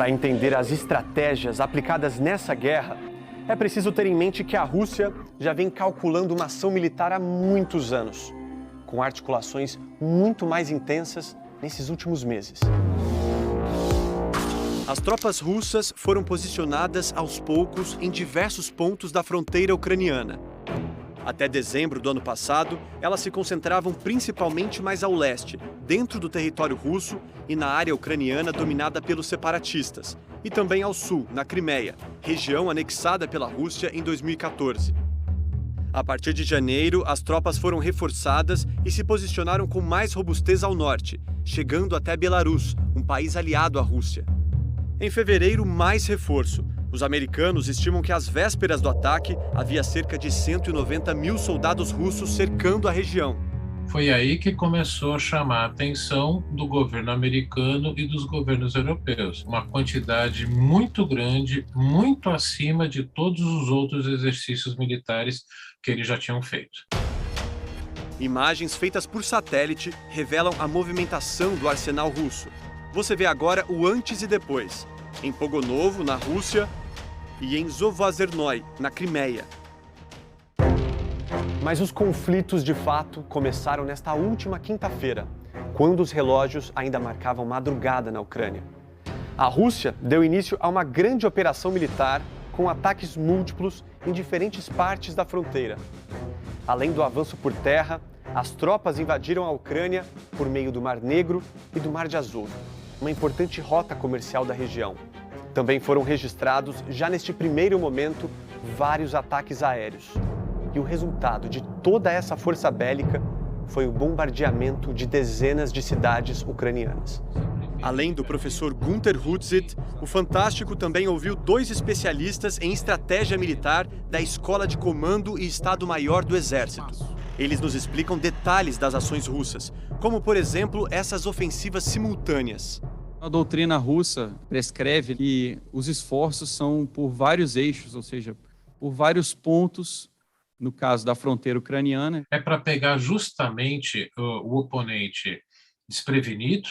Para entender as estratégias aplicadas nessa guerra, é preciso ter em mente que a Rússia já vem calculando uma ação militar há muitos anos, com articulações muito mais intensas nesses últimos meses. As tropas russas foram posicionadas aos poucos em diversos pontos da fronteira ucraniana. Até dezembro do ano passado, elas se concentravam principalmente mais ao leste, dentro do território russo e na área ucraniana dominada pelos separatistas, e também ao sul, na Crimeia, região anexada pela Rússia em 2014. A partir de janeiro, as tropas foram reforçadas e se posicionaram com mais robustez ao norte, chegando até Belarus, um país aliado à Rússia. Em fevereiro, mais reforço. Os americanos estimam que às vésperas do ataque, havia cerca de 190 mil soldados russos cercando a região. Foi aí que começou a chamar a atenção do governo americano e dos governos europeus. Uma quantidade muito grande, muito acima de todos os outros exercícios militares que eles já tinham feito. Imagens feitas por satélite revelam a movimentação do arsenal russo. Você vê agora o antes e depois, em Pogonovo, na Rússia, e em Zovozernoi, na Crimeia. Mas os conflitos, de fato, começaram nesta última quinta-feira, quando os relógios ainda marcavam madrugada na Ucrânia. A Rússia deu início a uma grande operação militar com ataques múltiplos em diferentes partes da fronteira. Além do avanço por terra, as tropas invadiram a Ucrânia por meio do Mar Negro e do Mar de Azov, uma importante rota comercial da região. Também foram registrados, já neste primeiro momento, vários ataques aéreos. E o resultado de toda essa força bélica foi o bombardeamento de dezenas de cidades ucranianas. Além do professor Gunter Hutzit, o Fantástico também ouviu 2 especialistas em estratégia militar da Escola de Comando e Estado-Maior do Exército. Eles nos explicam detalhes das ações russas, como, por exemplo, essas ofensivas simultâneas. A doutrina russa prescreve que os esforços são por vários eixos, ou seja, por vários pontos, no caso da fronteira ucraniana. É para pegar justamente o oponente desprevenido,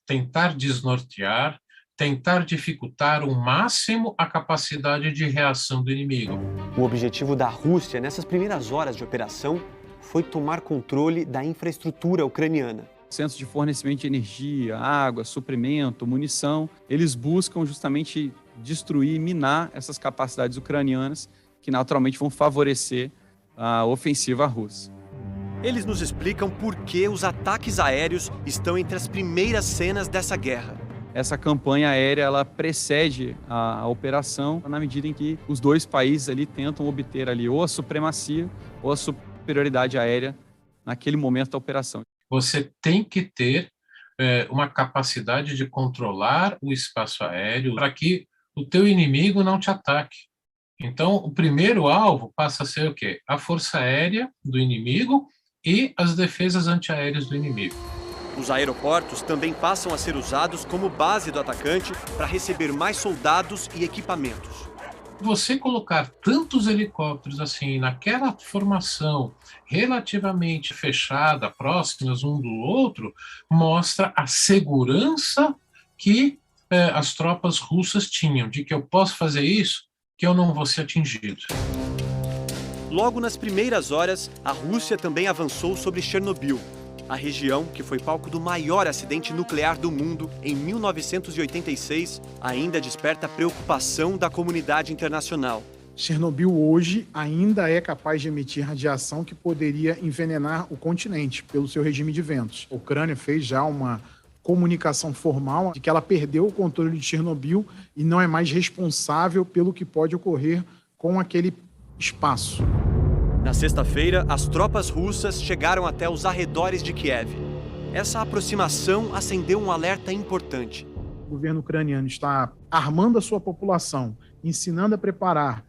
tentar desnortear, tentar dificultar ao máximo a capacidade de reação do inimigo. O objetivo da Rússia nessas primeiras horas de operação foi tomar controle da infraestrutura ucraniana. Centros de fornecimento de energia, água, suprimento, munição, eles buscam justamente destruir e minar essas capacidades ucranianas que naturalmente vão favorecer a ofensiva russa. Eles nos explicam por que os ataques aéreos estão entre as primeiras cenas dessa guerra. Essa campanha aérea ela precede a operação na medida em que os dois países ali tentam obter ali ou a supremacia ou a superioridade aérea naquele momento da operação. Você tem que ter uma capacidade de controlar o espaço aéreo para que o teu inimigo não te ataque. Então, o primeiro alvo passa a ser o quê? A força aérea do inimigo e as defesas antiaéreas do inimigo. Os aeroportos também passam a ser usados como base do atacante para receber mais soldados e equipamentos. Você colocar tantos helicópteros assim naquela formação relativamente fechada, próximas um do outro, mostra a segurança que as tropas russas tinham, de que eu posso fazer isso, que eu não vou ser atingido. Logo nas primeiras horas, a Rússia também avançou sobre Chernobyl, a região que foi palco do maior acidente nuclear do mundo em 1986, ainda desperta a preocupação da comunidade internacional. Chernobyl hoje ainda é capaz de emitir radiação que poderia envenenar o continente pelo seu regime de ventos. A Ucrânia fez já uma comunicação formal de que ela perdeu o controle de Chernobyl e não é mais responsável pelo que pode ocorrer com aquele espaço. Na sexta-feira, as tropas russas chegaram até os arredores de Kiev. Essa aproximação acendeu um alerta importante. O governo ucraniano está armando a sua população, ensinando a preparar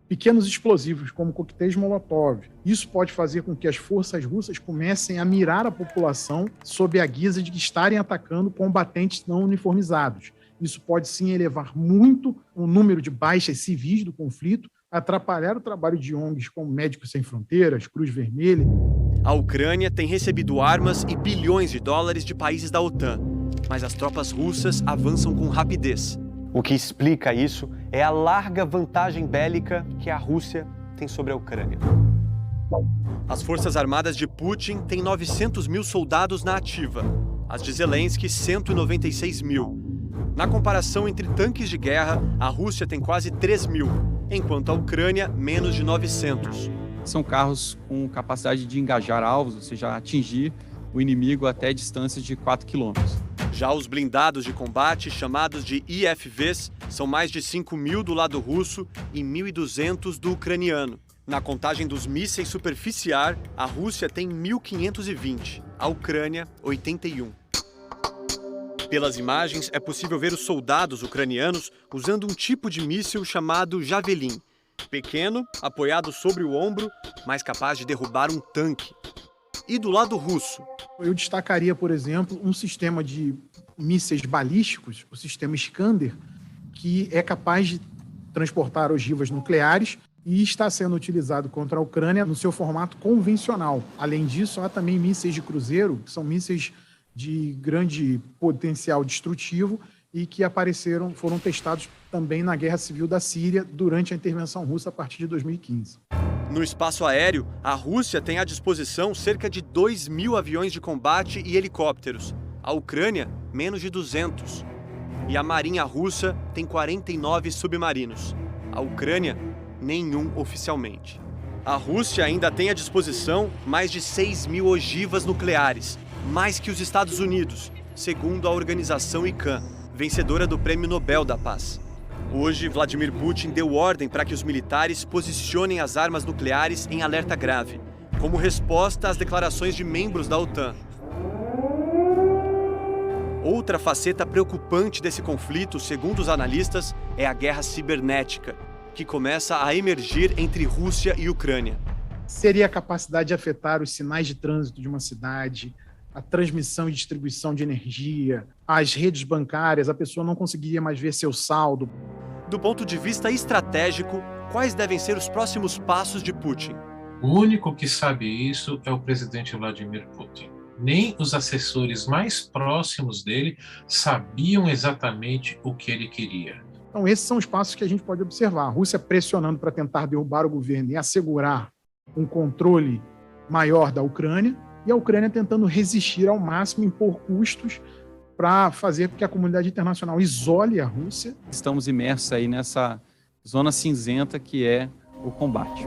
pequenos explosivos, como coquetéis Molotov. Isso pode fazer com que as forças russas comecem a mirar a população sob a guisa de que estarem atacando combatentes não uniformizados. Isso pode sim elevar muito o número de baixas civis do conflito, atrapalhar o trabalho de ONGs como Médicos Sem Fronteiras, Cruz Vermelha. A Ucrânia tem recebido armas e bilhões de dólares de países da OTAN, mas as tropas russas avançam com rapidez. O que explica isso é a larga vantagem bélica que a Rússia tem sobre a Ucrânia. As forças armadas de Putin têm 900 mil soldados na ativa, as de Zelensky 196 mil. Na comparação entre tanques de guerra, a Rússia tem quase 3 mil, enquanto a Ucrânia menos de 900. São carros com capacidade de engajar alvos, ou seja, atingir o inimigo até distâncias de 4 quilômetros. Já os blindados de combate, chamados de IFVs, são mais de 5 mil do lado russo e 1.200 do ucraniano. Na contagem dos mísseis superficiar, a Rússia tem 1.520, a Ucrânia 81. Pelas imagens, é possível ver os soldados ucranianos usando um tipo de míssil chamado Javelin. Pequeno, apoiado sobre o ombro, mas capaz de derrubar um tanque. E do lado russo? Eu destacaria, por exemplo, um sistema de mísseis balísticos, o sistema Iskander, que é capaz de transportar ogivas nucleares e está sendo utilizado contra a Ucrânia no seu formato convencional. Além disso, há também mísseis de cruzeiro, que são mísseis de grande potencial destrutivo e que foram testados também na Guerra Civil da Síria durante a intervenção russa a partir de 2015. No espaço aéreo, a Rússia tem à disposição cerca de 2.000 aviões de combate e helicópteros. A Ucrânia, menos de 200. E a Marinha Russa tem 49 submarinos. A Ucrânia, nenhum oficialmente. A Rússia ainda tem à disposição mais de 6.000 ogivas nucleares, mais que os Estados Unidos, segundo a organização ICAN, vencedora do Prêmio Nobel da Paz. Hoje, Vladimir Putin deu ordem para que os militares posicionem as armas nucleares em alerta grave, como resposta às declarações de membros da OTAN. Outra faceta preocupante desse conflito, segundo os analistas, é a guerra cibernética, que começa a emergir entre Rússia e Ucrânia. Seria a capacidade de afetar os sinais de trânsito de uma cidade, a transmissão e distribuição de energia, as redes bancárias, a pessoa não conseguiria mais ver seu saldo. Do ponto de vista estratégico, quais devem ser os próximos passos de Putin? O único que sabe isso é o presidente Vladimir Putin. Nem os assessores mais próximos dele sabiam exatamente o que ele queria. Então, esses são os passos que a gente pode observar. A Rússia pressionando para tentar derrubar o governo e assegurar um controle maior da Ucrânia, e a Ucrânia tentando resistir ao máximo, impor custos para fazer com que a comunidade internacional isole a Rússia. Estamos imersos aí nessa zona cinzenta que é o combate.